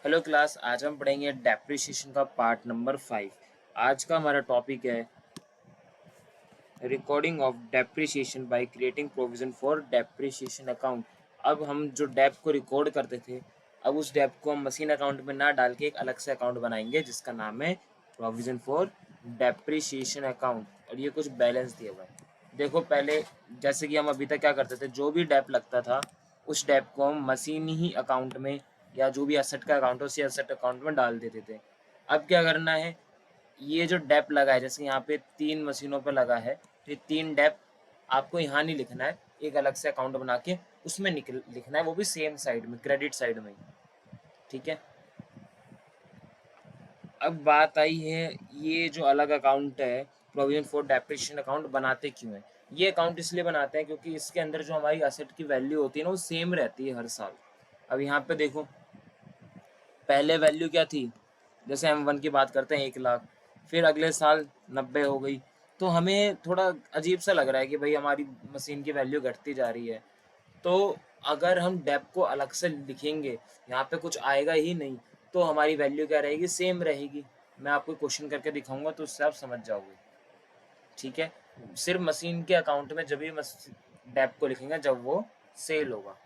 Hello class, आज हम पढ़ेंगे डेप्रिसिएशन का पार्ट नंबर 5। आज का हमारा टॉपिक है recording of depreciation by creating provision for depreciation account. अब हम जो डेप को रिकॉर्ड करते थे, अब उस डेप को हम मशीन अकाउंट में ना डाल के एक अलग से अकाउंट बनाएंगे जिसका नाम है प्रोविजन फॉर डेप्रिसिएशन अकाउंट, और ये कुछ बैलेंस दिया हुआ है। देखो, पहले जैसे कि हम अभी तक क्या करते थे, जो भी डेप लगता था उस डेप को हम मशीन ही अकाउंट में या जो भी एसेट का अकाउंट हो उसी एसेट अकाउंट में डाल देते थे। अब क्या करना है, ये जो डेप लगा है, जैसे यहाँ पे 3 मशीनों पे लगा है, तो ये 3 डेप आपको यहाँ नहीं लिखना है, एक अलग से अकाउंट बना के उसमें लिखना है, वो भी सेम साइड में, क्रेडिट साइड में। ठीक है। अब बात आई है, ये जो अलग अकाउंट है प्रोविजन फॉर डेप्रिसिएशन अकाउंट बनाते क्यों है। ये अकाउंट इसलिए बनाते हैं क्योंकि इसके अंदर जो हमारी असेट की वैल्यू होती है ना, वो सेम रहती है हर साल। अब यहाँ पे देखो, पहले वैल्यू क्या थी, जैसे हम 1 की बात करते हैं 1 लाख, फिर अगले साल 90 हो गई, तो हमें थोड़ा अजीब सा लग रहा है कि भाई हमारी मशीन की वैल्यू घटती जा रही है। तो अगर हम डेप को अलग से लिखेंगे, यहाँ पे कुछ आएगा ही नहीं, तो हमारी वैल्यू क्या रहेगी, सेम रहेगी। मैं आपको क्वेश्चन करके दिखाऊंगा तो उससे आप समझ जाओगे। ठीक है। सिर्फ मशीन के अकाउंट में जब भी डेप को लिखेंगे जब वो सेल होगा।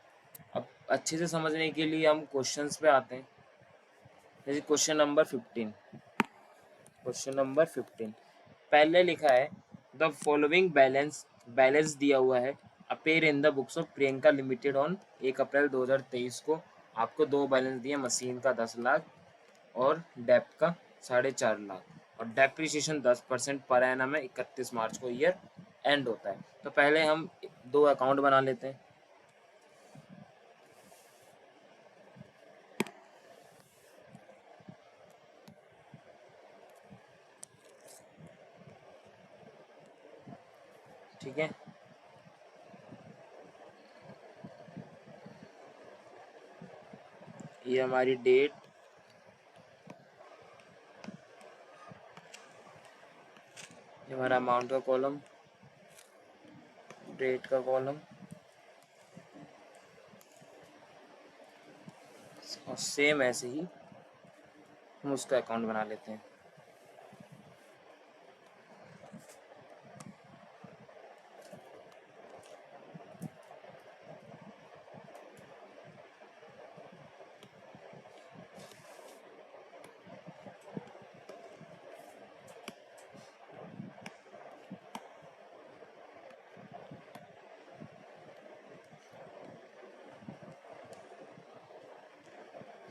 अब अच्छे से समझने के लिए हम क्वेश्चंस पे आते हैं। जैसे क्वेश्चन नंबर 15 पहले लिखा है द फॉलोइंग बैलेंस, बैलेंस दिया हुआ है, appear in the books of Priyanka limited on 1 April 2023 को। आपको दो बैलेंस दिए, मशीन का 10 लाख और डेप का 4.5 लाख, और डेप्रिसिएशन 10% पर एनम है, 31 मार्च को ईयर एंड होता है। तो पहले हम दो अकाउंट बना लेते हैं। ठीक है। ये हमारी डेट, ये हमारा अमाउंट का कॉलम, डेट का कॉलम, और सेम ऐसे ही हम उसका अकाउंट बना लेते हैं।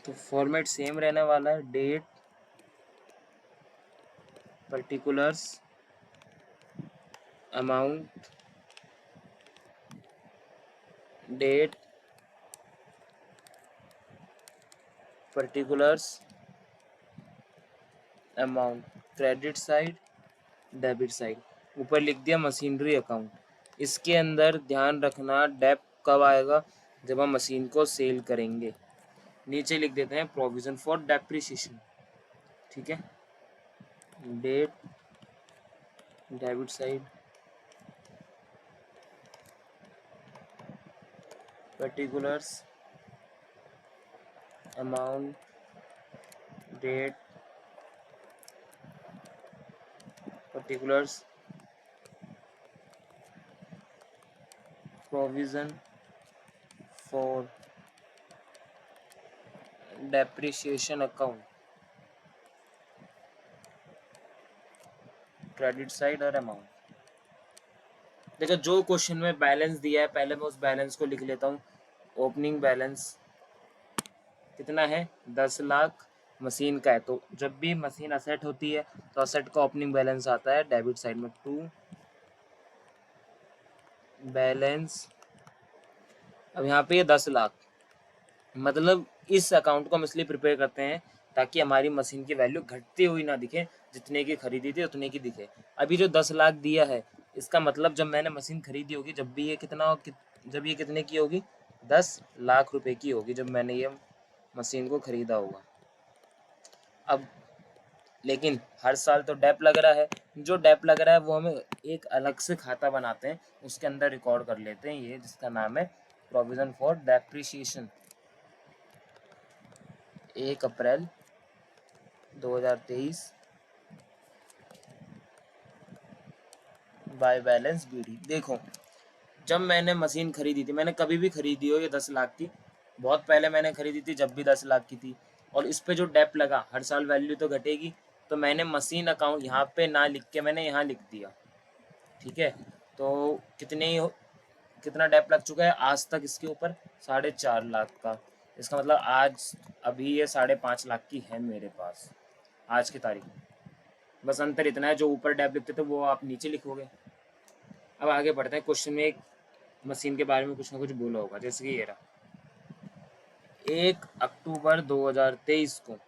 तो फॉर्मेट सेम रहने वाला है, date, particulars, amount, date, particulars, amount, credit side, debit side. ऊपर लिख दिया मशीनरी अकाउंट। इसके अंदर ध्यान रखना डेप कब आएगा, जब हम मशीन को सेल करेंगे। नीचे लिख देते हैं प्रोविजन फॉर डेप्रिसिएशन। ठीक है। Date, debit side, particulars, amount, date, particulars, provision for depreciation account, credit side और अमाउंट। देखो, जो क्वेश्चन में बैलेंस दिया है पहले मैं उस बैलेंस को लिख लेता हूँ। ओपनिंग बैलेंस कितना है, 10 लाख मशीन का है, तो जब भी मशीन असेट होती है तो असेट का ओपनिंग बैलेंस आता है डेबिट साइड में, टू बैलेंस। अब यहाँ पे ये 10 लाख, मतलब इस अकाउंट को हम इसलिए प्रिपेयर करते हैं ताकि हमारी मशीन की वैल्यू घटती हुई ना दिखे, जितने की खरीदी थी उतने की दिखे। अभी जो 10 लाख दिया है, इसका मतलब जब मैंने मशीन खरीदी होगी, जब भी ये जब ये कितने की होगी, 10 लाख रुपए की होगी, जब मैंने ये मशीन को खरीदा होगा। अब लेकिन हर साल तो डेप लग रहा है, जो डेप लग रहा है वो हमें एक अलग से खाता बनाते हैं, उसके अंदर रिकॉर्ड कर लेते हैं, ये जिसका नाम है provision for depreciation. 1 April 2023 by balance BD. देखो, जब मैंने मशीन खरीदी थी, मैंने कभी भी खरीदी हो ये 10 लाख की, बहुत पहले मैंने खरीदी थी जब भी 10 लाख की थी, और इस पे जो डेप लगा हर साल वैल्यू तो घटेगी, तो मैंने मशीन अकाउंट यहाँ पे ना लिख के मैंने यहाँ लिख दिया। ठीक है, तो कितना डेप लग चुका है आज तक इसके ऊपर? 4.5 लाख का। इसका मतलब आज अभी ये 5.5 लाख की है मेरे पास आज की तारीख में। बस अंतर इतना है, जो ऊपर डेप लिखते थे वो आप नीचे लिखोगे। अब आगे बढ़ते हैं, क्वेश्चन में एक मशीन के बारे में कुछ ना कुछ बोला होगा, जैसे कि ये रहा, 1 अक्टूबर 2023 को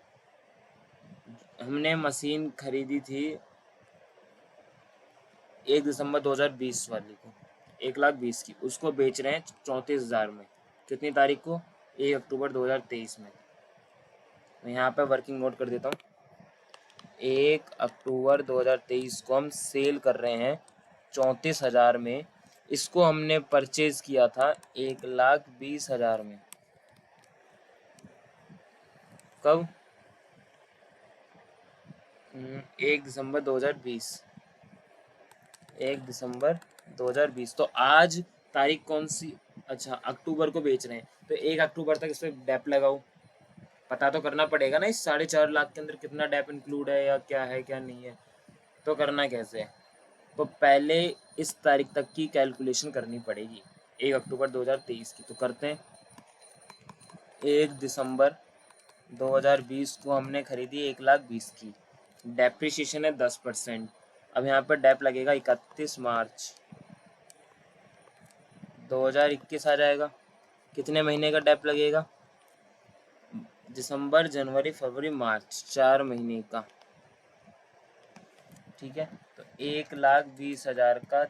हमने मशीन खरीदी थी 1 दिसंबर 2020 वाली को 1,20,000 की, उसको बेच रहे हैं 34,000 में। कितनी तारीख को? 1 अक्टूबर 2023 में। मैं यहाँ पे वर्किंग नोट कर देता हूँ। 1 अक्टूबर 2023 को हम सेल कर रहे हैं 34,000 में। इसको हमने परचेज किया था 1,20,000 में। कब? 1 दिसंबर 2020। 1 दिसंबर 2020। तो आज तारीख कौन सी? अच्छा, अक्टूबर को बेच रहे हैं, तो 1 अक्टूबर तक इस पर डेप लगाओ। पता तो करना पड़ेगा ना इस 4.5 लाख के अंदर कितना डेप इंक्लूड है या क्या है क्या नहीं है। तो करना कैसे है? तो पहले इस तारीख तक की कैलकुलेशन करनी पड़ेगी, 1 अक्टूबर 2023 की। तो करते हैं। 1 दिसंबर 2020 को हमने खरीदी 1,20,000 की, डेप्रिसिएशन है 10%। अब यहाँ पर डेप लगेगा 31 मार्च 2021 आ जाएगा। कितने महीने का डेप लगेगा? दिसंबर, जनवरी, फरवरी, मार्च, 4 महीने का। ठीक है, तो 1,20,000 का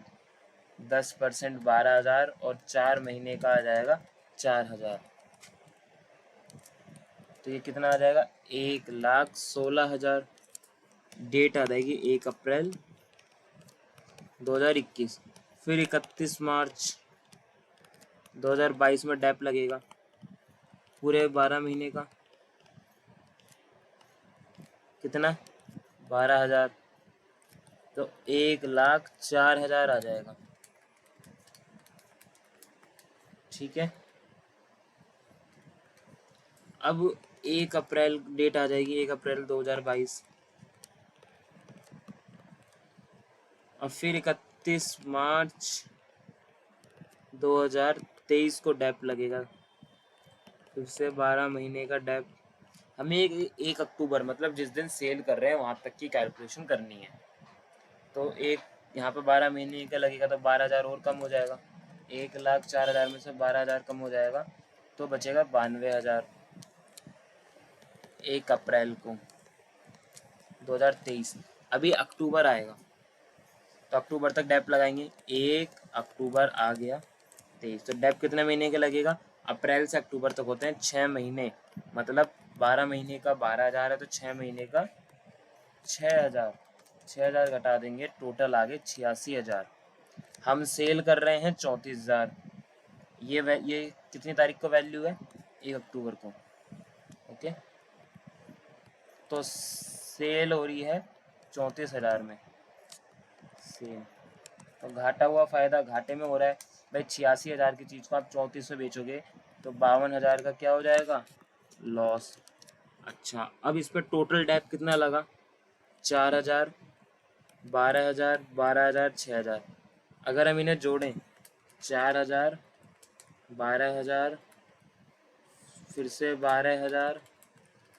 10% 12,000 और 4 महीने का आ जाएगा 4,000। तो ये कितना आ जाएगा? 1,16,000। डेट आ जाएगी 1 अप्रैल 2021। फिर 31 मार्च 2022 में डेप लगेगा पूरे 12 महीने का। कितना? 12,000। तो 1,04,000 आ जाएगा। ठीक है, अब 1 अप्रैल डेट आ जाएगी, 1 अप्रैल 2022, और फिर 31 मार्च 2023 को डेप लगेगा, फिर से 12 महीने का डेप। हमें 1 अक्टूबर मतलब जिस दिन सेल कर रहे हैं वहाँ तक की कैलकुलेशन करनी है। तो एक यहाँ पे 12 महीने का लगेगा, तो 12,000 और कम हो जाएगा। 1,04,000 में से 12,000 कम हो जाएगा, तो बचेगा 92,000 1 अप्रैल को 2023। अभी अक्टूबर आएगा, तो अक्टूबर तक डेप लगाएंगे। 1 अक्टूबर आ गया 23, तो डेप कितने महीने का लगेगा? अप्रैल से अक्टूबर तक होते हैं 6 महीने, मतलब 12 महीने का 12,000 है, तो 6 महीने का 6,000। 6,000 घटा देंगे, टोटल आ गए 86,000। हम सेल कर रहे हैं 34,000। ये कितनी तारीख को वैल्यू है? 1 अक्टूबर को। ओके, तो सेल हो रही है 34,000 में। सेल तो घाटा हुआ फ़ायदा घाटे में हो रहा है भाई। 86,000 की चीज़ को आप 34 में बेचोगे तो 52,000 का क्या हो जाएगा? लॉस। अच्छा, अब इस पर टोटल डेप कितना लगा? 4,000, 12,000, 12,000, 6,000। अगर हम इन्हें जोड़ें, 4,000, 12,000, फिर से 12,000,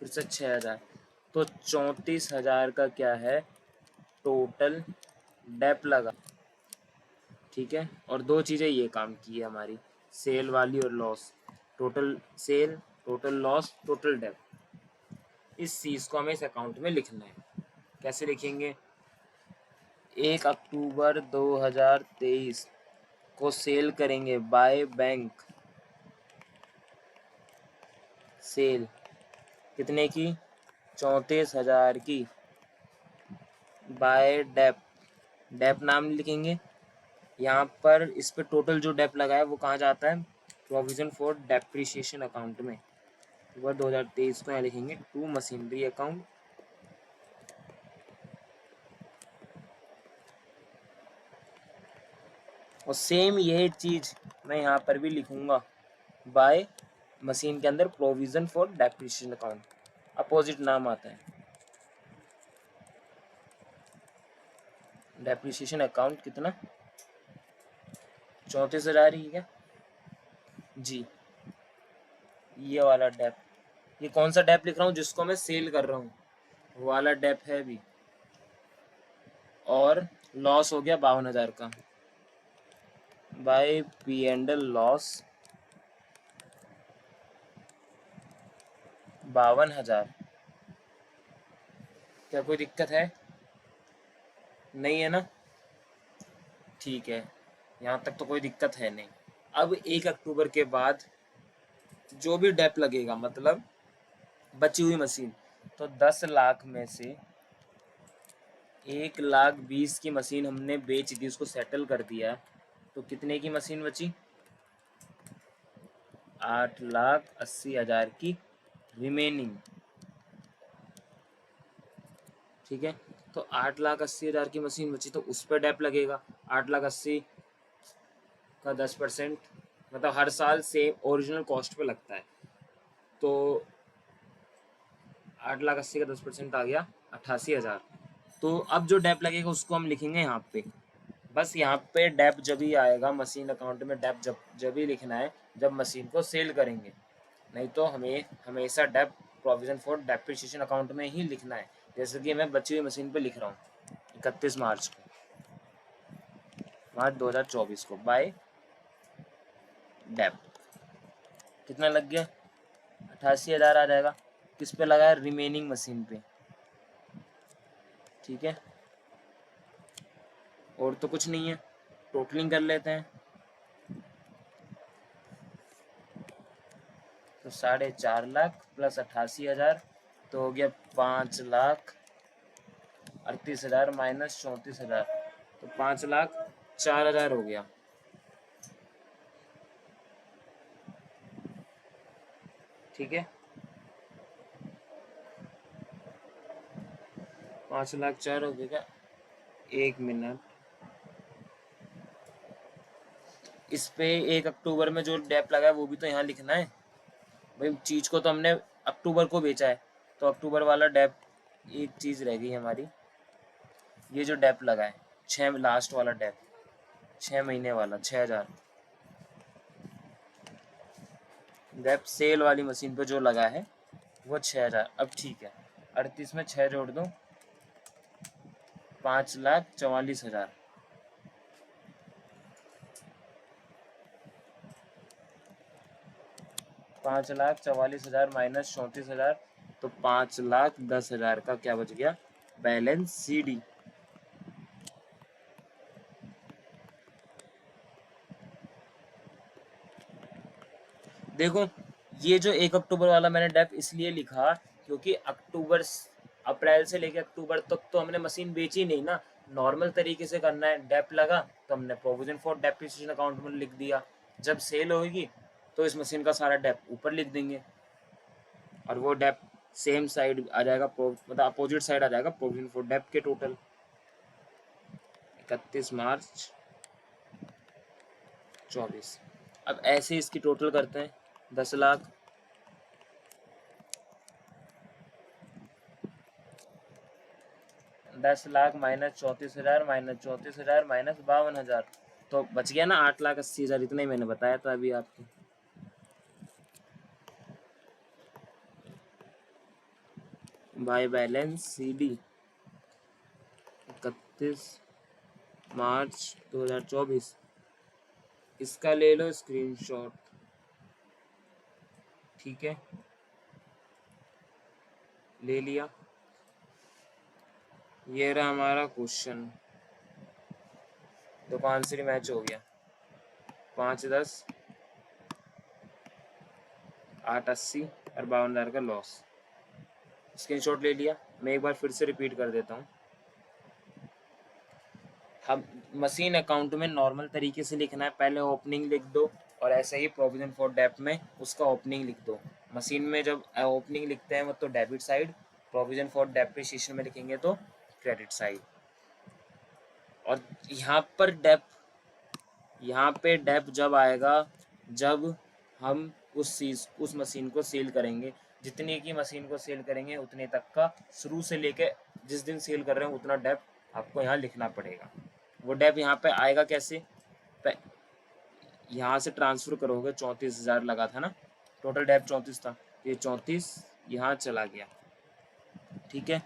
फिर से 6,000, तो 34,000 का क्या है टोटल डेप लगा। ठीक है, और दो चीज़ें ये काम की है हमारी, सेल वाली और loss. Total sale, total loss, total dep. इस चीज़ को हमें इस अकाउंट में लिखना है। कैसे लिखेंगे? 1 अक्टूबर 2023 को सेल करेंगे बाय बैंक। सेल कितने की? 34,000 की। बाय डेप, डेप नाम लिखेंगे यहाँ पर। इस पे टोटल जो डेप लगा है वो कहाँ जाता है? प्रोविजन फॉर डेप्रिसिएशन अकाउंट में। अक्टूबर 2023 को यहाँ लिखेंगे टू मशीनरी अकाउंट, और सेम यही चीज मैं यहाँ पर भी लिखूंगा बाय मशीन के अंदर provision for depreciation account, opposite नाम आता है। डेप्रिसिएशन अकाउंट कितना, 34,000 ही क्या जी। ये वाला डेप, ये कौन सा डेप लिख रहा हूँ, जिसको मैं सेल कर रहा हूँ वो वाला डेप है अभी, और लॉस हो गया 52,000 का by P and L loss 52,000। क्या कोई दिक्कत है, नहीं है ना, ठीक है, यहाँ तक तो कोई दिक्कत है नहीं। अब 1 अक्टूबर के बाद जो भी डेप लगेगा, मतलब बची हुई मशीन, तो 10 लाख में से 1,20,000 की मशीन हमने बेच दी, उसको सेटल कर दिया, तो कितने की मशीन बची, 8,80,000 की रिमेनिंग। ठीक है, तो 8,80,000 की मशीन बची, तो उस पर डेप लगेगा 8,80,000 का 10%, मतलब हर साल सेम ओरिजिनल कॉस्ट पे लगता है, तो 8,80,000 का 10% आ गया 88,000। तो अब जो डेप लगेगा उसको हम लिखेंगे यहाँ पे, बस यहाँ पे डेप जब ही आएगा मशीन अकाउंट में, डेप जब ही लिखना है जब मशीन को सेल करेंगे, नहीं तो हमें हमेशा dep provision for depreciation account में ही लिखना है, जैसे कि मैं बची हुई मशीन पे लिख रहा हूँ 31 मार्च 2024 को बाय डेप। कितना लग गया, 88,000 आ जाएगा, किस पे लगा है, रिमेनिंग मशीन पे। ठीक है, और तो कुछ नहीं है, टोटलिंग कर लेते हैं, तो 4.5 लाख प्लस 88,000, तो हो गया 5,38,000 माइनस 34,000, तो 5,04,000 हो गया। ठीक है, 5,04,000 हो गया। 1 मिनट, इस पे 1 अक्टूबर में जो डेप लगा है वो भी तो यहाँ लिखना है भाई, चीज को तो हमने अक्टूबर को बेचा है, तो अक्टूबर वाला डेप, एक चीज रह गई हमारी, ये जो डेप लगा है 6 लास्ट वाला डेप, 6 महीने वाला 6,000 डेप सेल वाली मशीन पे जो लगा है वो 6,000। अब ठीक है, 38 में 6 जोड़ दो, 5,44,000, 5,44,000 माइनस 34,000, तो 5,10,000 का क्या बच गया, बैलेंस सी डी। देखो, ये जो 1 अक्टूबर वाला मैंने डेप इसलिए लिखा क्योंकि अप्रैल से लेकर अक्टूबर तक तो हमने मशीन बेची नहीं ना, नॉर्मल तरीके से करना है, डेप लगा तो हमने प्रोविजन फॉर डेप्रिसिएशन अकाउंट में लिख दिया, जब सेल होगी तो इस मशीन का सारा डेप ऊपर लिख देंगे, और वो डेप सेम साइड आ जाएगा, मतलब अपोजिट साइड आ जाएगा प्रोविजन फॉर डेप के टोटल। 31 मार्च 2024, अब ऐसे इसकी टोटल करते हैं, 10 lakh 10 lakh minus 34,000 minus 34,000 minus 52,000, तो बच गया ना 8,80,000, इतना ही मैंने बताया था अभी आपको। बाय बैलेंस सी डी 31 मार्च 2024, इसका ले लो स्क्रीनशॉट। ठीक है, ले लिया, ये रहा हमारा क्वेश्चन, तो आंसर मैच हो गया, 5,10 8,80 और 52,000 का लॉस। स्क्रीनशॉट ले लिया, मैं एक बार फिर से रिपीट कर देता हूँ, हम मशीन अकाउंट में नॉर्मल तरीके से लिखना है, पहले ओपनिंग लिख दो और ऐसे ही प्रोविजन फॉर डेप्ट में उसका ओपनिंग लिख दो, मशीन में जब ओपनिंग लिखते हैं वो तो debit side, provision for depreciation में लिखेंगे तो क्रेडिट साइड। और यहाँ पे डेप जब आएगा जब हम उस मशीन को सेल करेंगे, जितने की मशीन को सेल करेंगे उतने तक का, शुरू से लेके जिस दिन सेल कर रहे हैं उतना डेप आपको यहाँ लिखना पड़ेगा। वो डेप यहाँ पे आएगा कैसे, यहाँ से ट्रांसफर करोगे, 34,000 लगा था ना, टोटल डेप 34 था, ये 34 यहाँ चला गया। ठीक है,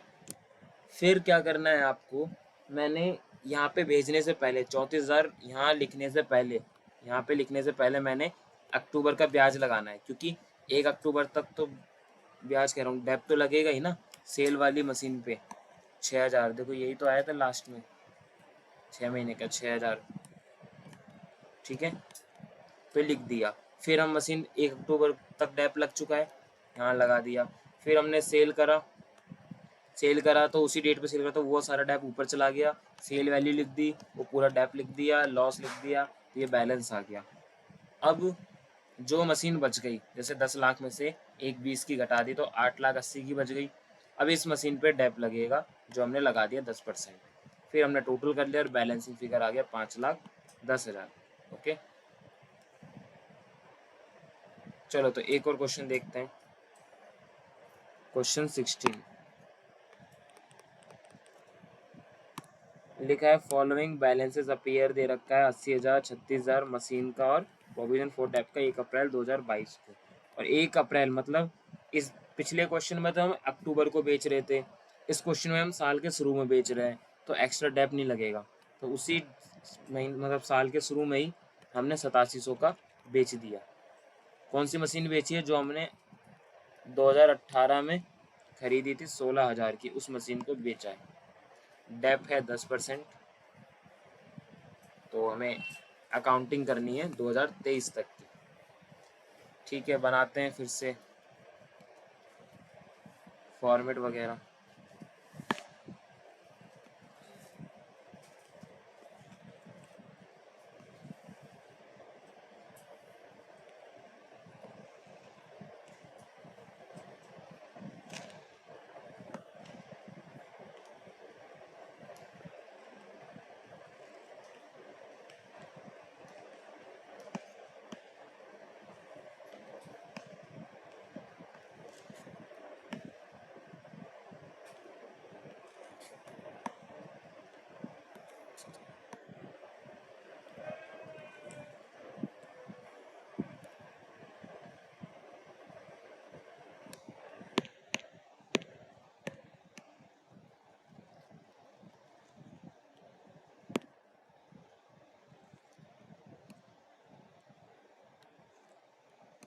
फिर क्या करना है आपको, मैंने यहाँ पे भेजने से पहले 34,000 यहाँ पे लिखने से पहले मैंने अक्टूबर का ब्याज लगाना है, क्योंकि 1 अक्टूबर तक तो ब्याज कह रहा हूँ, डेप तो लगेगा ही ना सेल वाली मशीन पे। 6,000 देखो यही तो आया था लास्ट में, 6 महीने का 6,000। ठीक है, तो लिख दिया। फिर हम मशीन 1 अक्टूबर तक डेप लग चुका है, यहाँ लगा दिया। फिर हमने सेल करा तो उसी डेट पे सेल करा तो वो सारा डेप ऊपर चला गया, सेल वैल्यू लिख दी, वो पूरा डेप लिख दिया, लॉस लिख दिया, तो ये बैलेंस आ गया। अब जो मशीन बच गई, जैसे 10 लाख में से 1,20 की घटा दी तो 8,80,000 की बच गई। अब इस मशीन पे डेप लगेगा जो हमने लगा दिया 10%। फिर हमने टोटल कर लिया और बैलेंसिंग फिगर आ गया 5,10,000। ओके, चलो तो एक और क्वेश्चन देखते हैं। क्वेश्चन 16 लिखा है फॉलोइंग बैलेंसेस अपीयर दे रखा है 80,000, 36,000 मशीन का और प्रोविजन फॉर डेप का 1 अप्रैल 2022 को। और 1 अप्रैल मतलब इस पिछले क्वेश्चन में तो हम अक्टूबर को बेच रहे थे, इस क्वेश्चन में हम साल के शुरू में बेच रहे हैं, तो एक्स्ट्रा डेप नहीं लगेगा। तो उसी महीने मतलब साल के शुरू में ही हमने 8700 का बेच दिया। कौन सी मशीन बेची है, जो हमने 2018 में खरीदी थी 16,000 की, उस मशीन को बेचा है। डेप है 10%, तो हमें अकाउंटिंग करनी है 2023 तक की। ठीक है, बनाते हैं फिर से फॉर्मेट वगैरह।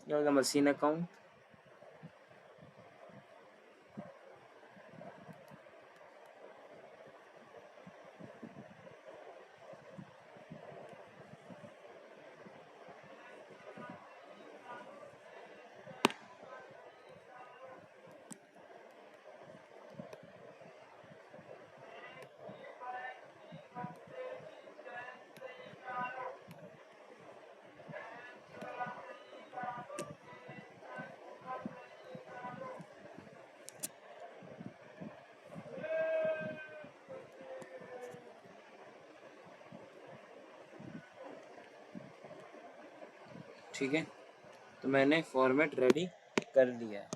क्या होगा, मशीन अकाउंट, ठीक है, तो मैंने फॉर्मेट रेडी कर लिया है।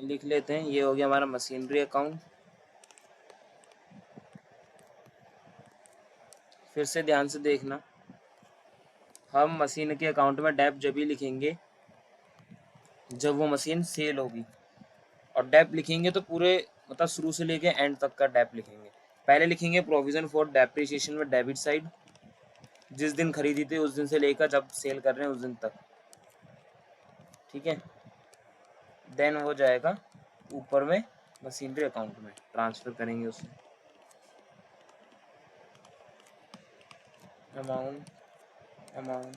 लिख लेते हैं, ये हो गया हमारा मशीनरी अकाउंट। फिर से ध्यान से देखना, हम मशीन के अकाउंट में डेप जब ही लिखेंगे जब वो मशीन सेल होगी, और डेप लिखेंगे तो पूरे मतलब शुरू से लेके एंड तक का डेप लिखेंगे। पहले लिखेंगे प्रोविजन फॉर डेप्रिसिएशन में डेबिट साइड, जिस दिन खरीदी थी उस दिन से लेकर जब सेल कर रहे हैं उस दिन तक। ठीक है, देन हो जाएगा ऊपर में मशीनरी अकाउंट में ट्रांसफर करेंगे उसे, अमाउंट अमाउंट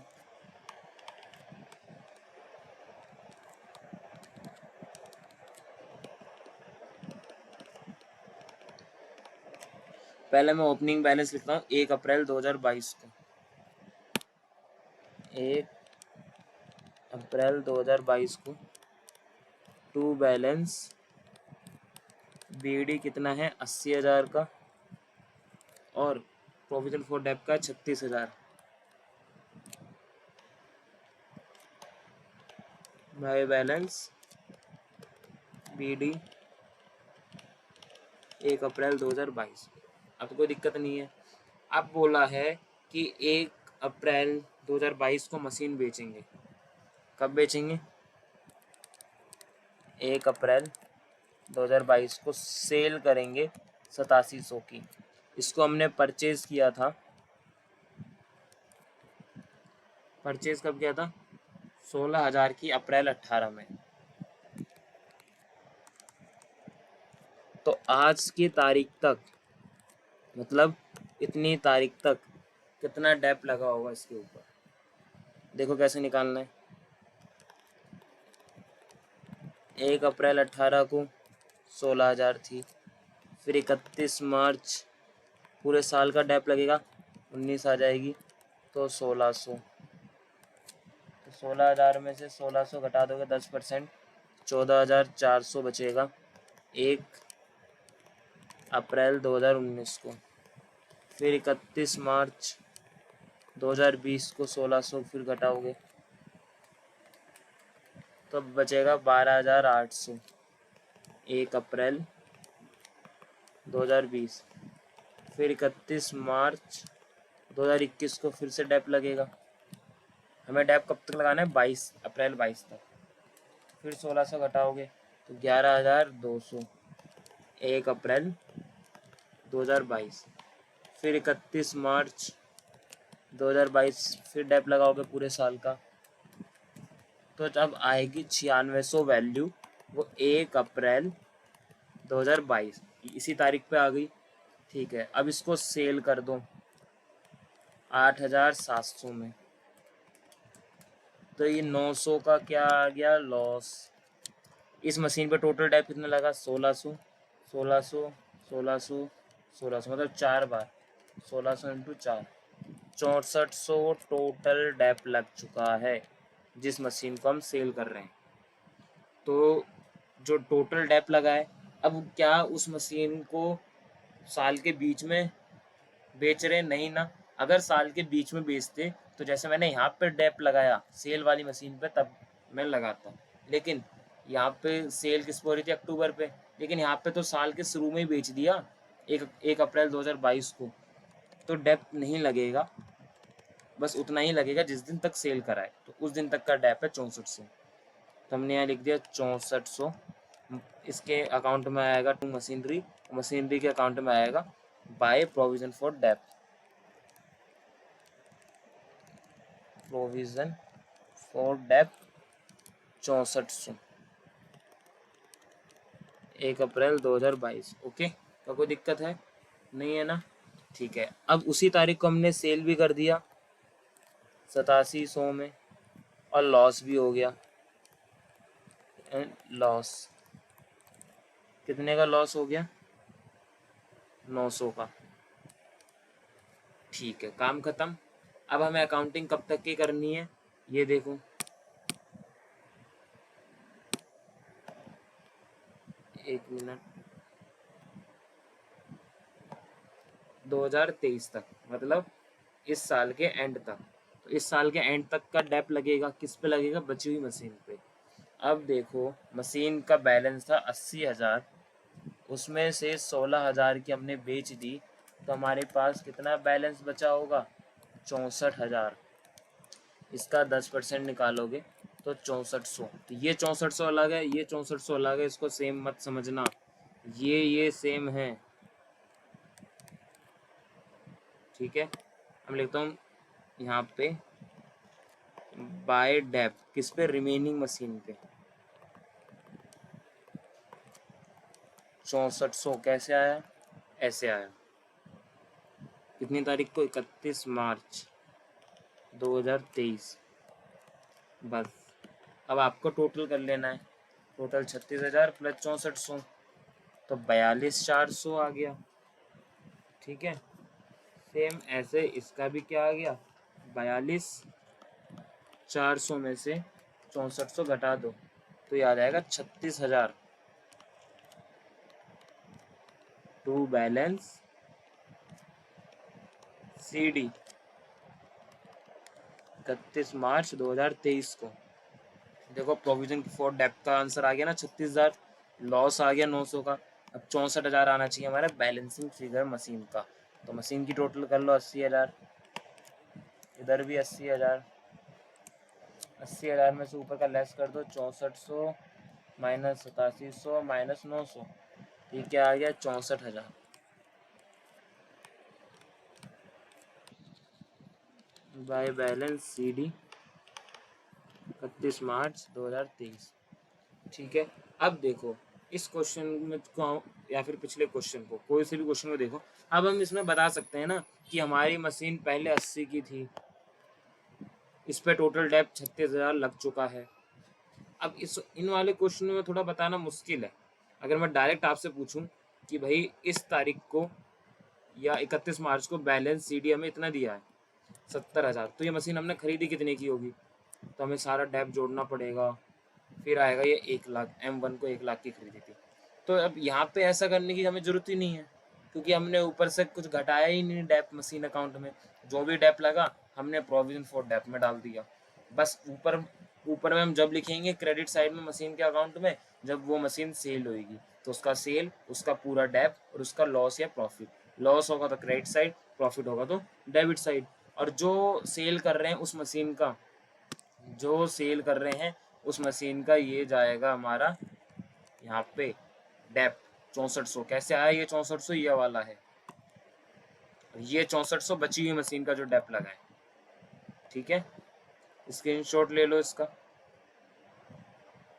पहले मैं ओपनिंग बैलेंस लिखता हूँ 1 अप्रैल 2022 को। 1 अप्रैल 2022 को टू बैलेंस बीडी कितना है 80,000 का और प्रोविजन फॉर डेप का 36,000 बाय बैलेंस बीडी 1 अप्रैल 2022। अब तो कोई दिक्कत नहीं है। अब बोला है कि 1 अप्रैल 2022 को मशीन बेचेंगे। कब बेचेंगे? 1 अप्रैल 2022 को सेल करेंगे 8700 की। इसको हमने परचेज किया था। परचेज कब किया था? 16,000 की अप्रैल 18 में। तो आज की तारीख तक, मतलब इतनी तारीख तक कितना डेप लगा होगा इसके ऊपर, देखो कैसे निकालना है। 1 अप्रैल 18 को 16,000 थी, फिर 31 मार्च पूरे साल का डेप लगेगा 19 आ जाएगी, तो 1600। तो 16,000 में से 1600 घटा दोगे 10%, 14,400 बचेगा 1 अप्रैल 2019 को। फिर 31 मार्च 2020 को 1600 फिर घटाओगे तो बचेगा 12,800 1 अप्रैल 2020। फिर 31 मार्च 2021 को फिर से डेप लगेगा। हमें डेप कब तक लगाना है? 22 अप्रैल 22 तक। फिर 1600 घटाओगे तो 11,200 1 अप्रैल 2022। फिर 31 मार्च 2022 फिर डेप लगाओगे पूरे साल का, तो जब आएगी 9600 वैल्यू, वो 1 अप्रैल 2022 इसी तारीख पे आ गई। ठीक है, अब इसको सेल कर दो 8,700 में, तो ये 900 का क्या आ गया? लॉस। इस मशीन पे टोटल डेप कितना लगा? 1600 1600 1600 1600, मतलब 4 बार 1600 इंटू 4, 6400 टोटल डेप लग चुका है जिस मशीन को हम सेल कर रहे हैं। तो जो टोटल डेप लगा है, अब क्या उस मशीन को साल के बीच में बेच रहे? नहीं ना। अगर साल के बीच में बेचते तो जैसे मैंने यहाँ पे डेप लगाया सेल वाली मशीन पे, तब मैं लगाता, लेकिन यहाँ पे सेल किस पे हो रही थी? अक्टूबर पे। लेकिन यहाँ पे तो साल के शुरू में ही बेच दिया 1 अप्रैल 2022 को, तो डेप नहीं लगेगा, बस उतना ही लगेगा जिस दिन तक सेल कराए, तो उस दिन तक का डेप है 6400। तो हमने यहाँ लिख दिया 6400। इसके अकाउंट में आएगा टू मशीनरी, मशीनरी के अकाउंट में आएगा by provision for dep, provision for dep 6400 1 April 2022। Okay, तो कोई दिक्कत है? नहीं है ना? ठीक है, अब उसी तारीख को हमने सेल भी कर दिया 8700 में, और लॉस भी हो गया। एंड लॉस कितने का लॉस हो गया? 900 का। ठीक है, काम खत्म। अब हमें अकाउंटिंग कब तक की करनी है ये देखो। एक मिनट, 2023 तक, मतलब इस साल के एंड तक। तो इस साल के एंड तक का डेप लगेगा किस पे? लगेगा बची हुई मशीन पे। अब देखो, मशीन का बैलेंस था 80,000, उसमें से 16,000 की हमने बेच दी, तो हमारे पास कितना बैलेंस बचा होगा? 64,000। इसका 10% निकालोगे तो 6400। तो ये 6400 अलग है, ये 6400 अलग है, इसको सेम मत समझना, ये सेम है। ठीक है, हम लिखता हूँ यहाँ पे बाय डेप किस पे? रिमेनिंग मशीन पे। 6400 कैसे आया? ऐसे आया। कितनी तारीख को? 31 मार्च 2023। बस अब आपको टोटल कर लेना है। टोटल 36,000 प्लस 6400, तो 42,400 आ गया। ठीक है, सेम ऐसे इसका भी क्या आ गया? 42 400 में से 6400 घटा दो तो ये आ जाएगा 36,000 टू बैलेंस CD 31 मार्च 2023 को। देखो प्रोविजन फॉर डेप्ट का आंसर आ गया ना 36,000, लॉस आ गया 900 का। अब 64,000 आना चाहिए हमारा बैलेंसिंग फिगर मशीन का। तो मशीन की टोटल कर लो 80,000, इधर भी 80,000। 80,000 में से ऊपर का लेस कर दो 6400 माइनस 8700 माइनस 900, ये क्या आ गया 64,000 बाय बैलेंस CD 31 मार्च 2023। ठीक है, अब देखो इस क्वेश्चन में को या फिर पिछले क्वेश्चन को, कोई से भी क्वेश्चन को देखो। अब हम इसमें बता सकते हैं ना कि हमारी मशीन पहले 80 की थी, इस पे टोटल डेप्थ 36,000 लग चुका है। अब इन वाले क्वेश्चन में थोड़ा बताना मुश्किल है। अगर मैं डायरेक्ट आपसे पूछूं कि भाई इस तारीख को या 31 मार्च को बैलेंस CD हमें इतना दिया है 70,000, तो ये मशीन हमने खरीदी कितने की होगी, तो हमें सारा डेप्थ जोड़ना पड़ेगा। फिर आएगा ये 1,00,000, M1 को 1,00,000 की खरीदी थी। तो अब यहाँ पे ऐसा करने की हमें ज़रूरत ही नहीं है, क्योंकि हमने ऊपर से कुछ घटाया ही नहीं डेप मशीन अकाउंट में। जो भी डेप लगा हमने प्रोविजन फॉर डेप में डाल दिया। बस ऊपर ऊपर में हम जब लिखेंगे क्रेडिट साइड में मशीन के अकाउंट में, जब वो मशीन सेल होगी तो उसका सेल, उसका पूरा डेप और उसका लॉस या प्रॉफिट। लॉस होगा तो क्रेडिट साइड, प्रॉफिट होगा तो डेबिट साइड। और जो सेल कर रहे हैं उस मशीन का, जो सेल कर रहे हैं उस मशीन का ये जाएगा हमारा यहाँ पे डेप 6400। कैसे आया ये 6400, ये वाला है, ये 6400 बची हुई मशीन का जो डेप लगा है। ठीक है, स्क्रीनशॉट ले लो इसका,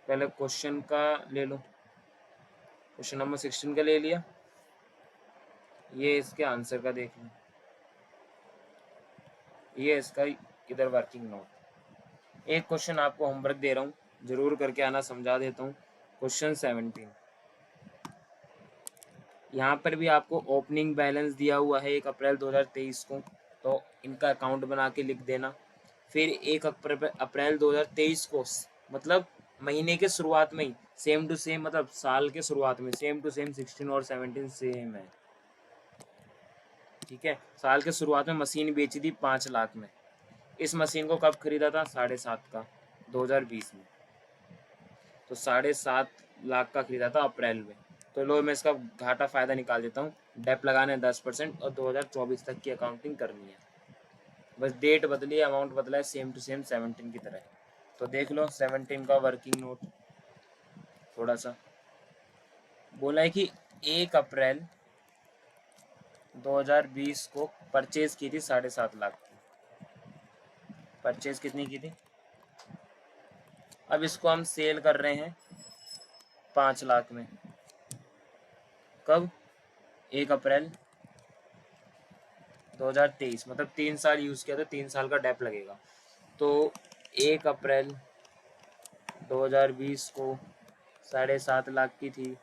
पहले क्वेश्चन का ले लो। क्वेश्चन नंबर 16 का ले लिया, ये इसके आंसर का देख लो, ये इसका इधर वर्किंग नोट। एक क्वेश्चन आपको होमवर्क दे रहा हूँ, जरूर करके आना, समझा देता हूँ। क्वेश्चन 17, यहाँ पर भी आपको ओपनिंग बैलेंस दिया हुआ है 1 अप्रैल 2023 को, तो इनका अकाउंट बना के लिख देना। फिर 1 अप्रैल 2023 को, मतलब महीने के शुरुआत में ही, सेम टू सेम, मतलब साल के शुरुआत में सेम टू सेम 16 और 17 सेम है। ठीक है, साल के शुरुआत में मशीन बेची थी 5 लाख में। इस मशीन को कब खरीदा था, 7.5 का 2020 में, तो 7.5 लाख का खरीदा था अप्रैल में। तो लो मैं इसका घाटा फ़ायदा निकाल देता हूँ। डेप लगाने 10% और 2024 तक की अकाउंटिंग करनी है। बस डेट बदली है, अमाउंट बदला है, सेम टू सेम 17 की तरह। तो देख लो 17 का वर्किंग नोट। थोड़ा सा बोला है कि 1 अप्रैल 2020 को परचेज की थी 7.5 लाख की। परचेज कितनी की थी, अब इसको हम सेल कर रहे हैं 5 लाख में। कब, 1 अप्रैल 2023, मतलब 3 साल यूज़ किया तो 3 साल का डेप लगेगा। तो 1 अप्रैल 2020 को 7.5 लाख की थी,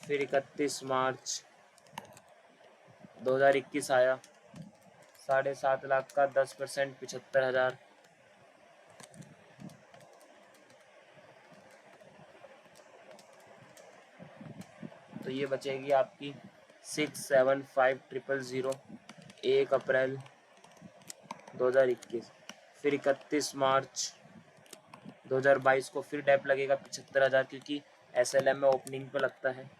फिर 31 मार्च 2021 आया, 7.5 लाख का 10% 75,000, तो ये बचेगी आपकी 675,000 1 अप्रैल 2021। फिर 31 मार्च 2022 को फिर डेप लगेगा 75,000, क्योंकि SLM में ओपनिंग पे लगता है।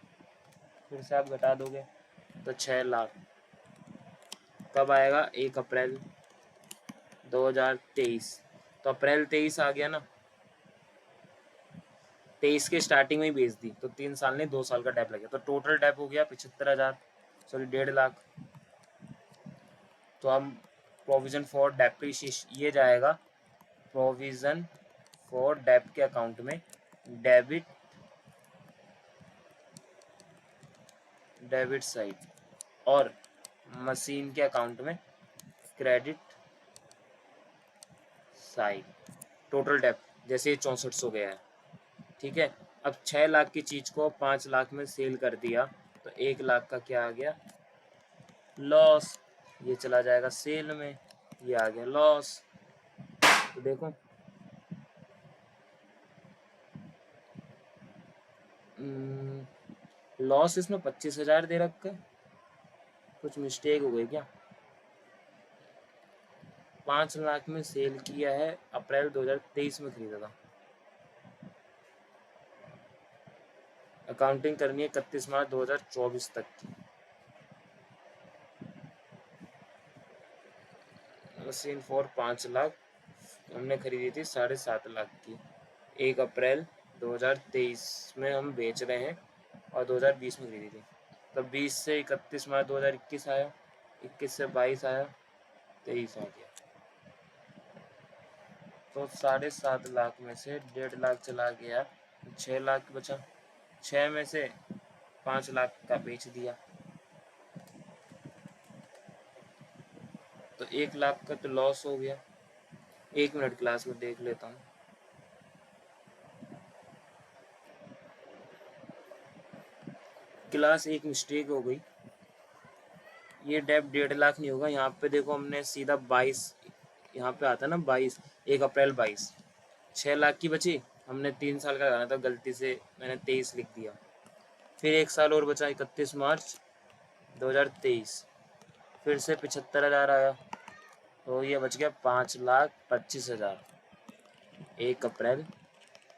फिर से आप घटा दोगे तो 6 लाख। कब आएगा, 1 अप्रैल 2023। तो अप्रैल 23 आ गया ना, 23 के स्टार्टिंग में ही बेच दी, तो 3 साल नहीं 2 साल का डेप लगेगा। तो टोटल डेप हो गया 75,000, सॉरी 1.5 लाख। तो हम प्रोविजन फॉर डेप्रिसिएशन, ये जाएगा प्रोविजन फॉर डेप के अकाउंट में, डेबिट साइड, और मशीन के अकाउंट में क्रेडिट साइड। टोटल डेप जैसे 6400 गया है। ठीक है, अब 6 लाख की चीज़ को 5 लाख में सेल कर दिया, तो 1 लाख का क्या आ गया, लॉस। ये चला जाएगा सेल में, ये आ गया लॉस। तो देखो लॉस इसमें 25,000 दे रखा है, कुछ मिस्टेक हो गई क्या? 5 लाख में सेल किया है, अप्रैल 2023 में खरीदा था। अकाउंटिंग करनी है 31 मार्च 2024 तक की। मशीन फॉर 5 लाख हमने खरीदी थी 7.5 लाख की। 1 अप्रैल 2023 में हम बेच रहे हैं और 2020 में खरीदी थी। तो 20 से 31 मार्च 2021 आया, 21 से 22 आया, 23 आ गया। तो 7.5 लाख में से 1.5 लाख चला गया, 6 लाख बचा। 6 में से 5 लाख का बेच दिया, तो 1 लाख का तो लॉस हो गया। 1 मिनट क्लास में देख लेता हूँ। क्लास एक मिस्टेक हो गई, ये डेप 1.5 लाख नहीं होगा। यहाँ पे देखो हमने सीधा 22, यहाँ पे आता है ना 22, 1 अप्रैल 22, 6 लाख की बची। हमने 3 साल का लगाना था, गलती से मैंने 23 लिख दिया। फिर 1 साल और बचा, 31 मार्च 2023, फिर से 75,000 आया, तो ये बच गया 5,25,000 1 अप्रैल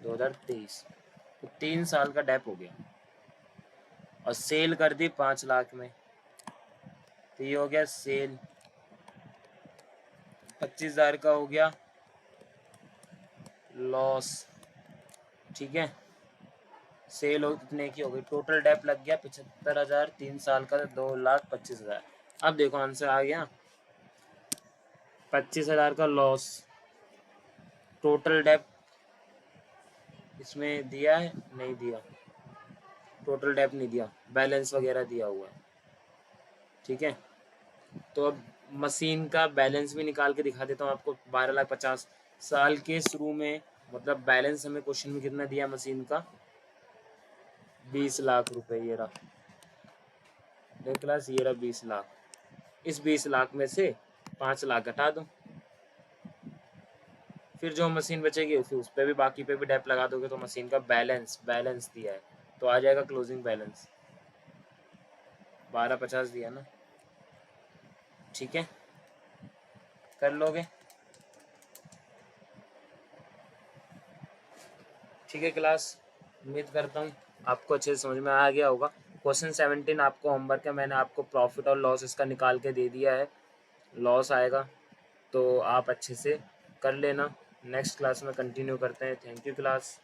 2023। तो 3 साल का डेप हो गया और सेल कर दी 5 लाख में, तो ये हो गया सेल। 25,000 का हो गया लॉस, ठीक है। सेल हो कितने की हो गई, टोटल डेप लग गया 75,000, 3 साल का 2,25,000। अब देखो आंसर आ गया, 25,000 का लॉस। टोटल डेप इसमें दिया है, नहीं दिया, टोटल डेप नहीं दिया, बैलेंस वगैरह दिया हुआ है, ठीक है। तो अब मशीन का बैलेंस भी निकाल के दिखा देता हूँ आपको। 12,50,000 साल के शुरू में, मतलब बैलेंस हमें क्वेश्चन में कितना दिया मशीन का, 20 लाख रुपए। ये रहा देख क्लास, ये रहा 20 लाख। इस 20 लाख में से 5 लाख घटा दो, फिर जो मशीन बचेगी फिर उस पर भी, बाकी पे भी डेप लगा दोगे तो मशीन का बैलेंस दिया है तो आ जाएगा क्लोजिंग बैलेंस। 12,50 दिया ना, ठीक है, कर लोगे, ठीक है क्लास। उम्मीद करता हूँ आपको अच्छे से समझ में आ गया होगा। क्वेश्चन 17 आपको होमवर्क है, मैंने आपको प्रॉफिट और लॉस इसका निकाल के दे दिया है। लॉस आएगा तो आप अच्छे से कर लेना। नेक्स्ट क्लास में कंटिन्यू करते हैं। Thank you class.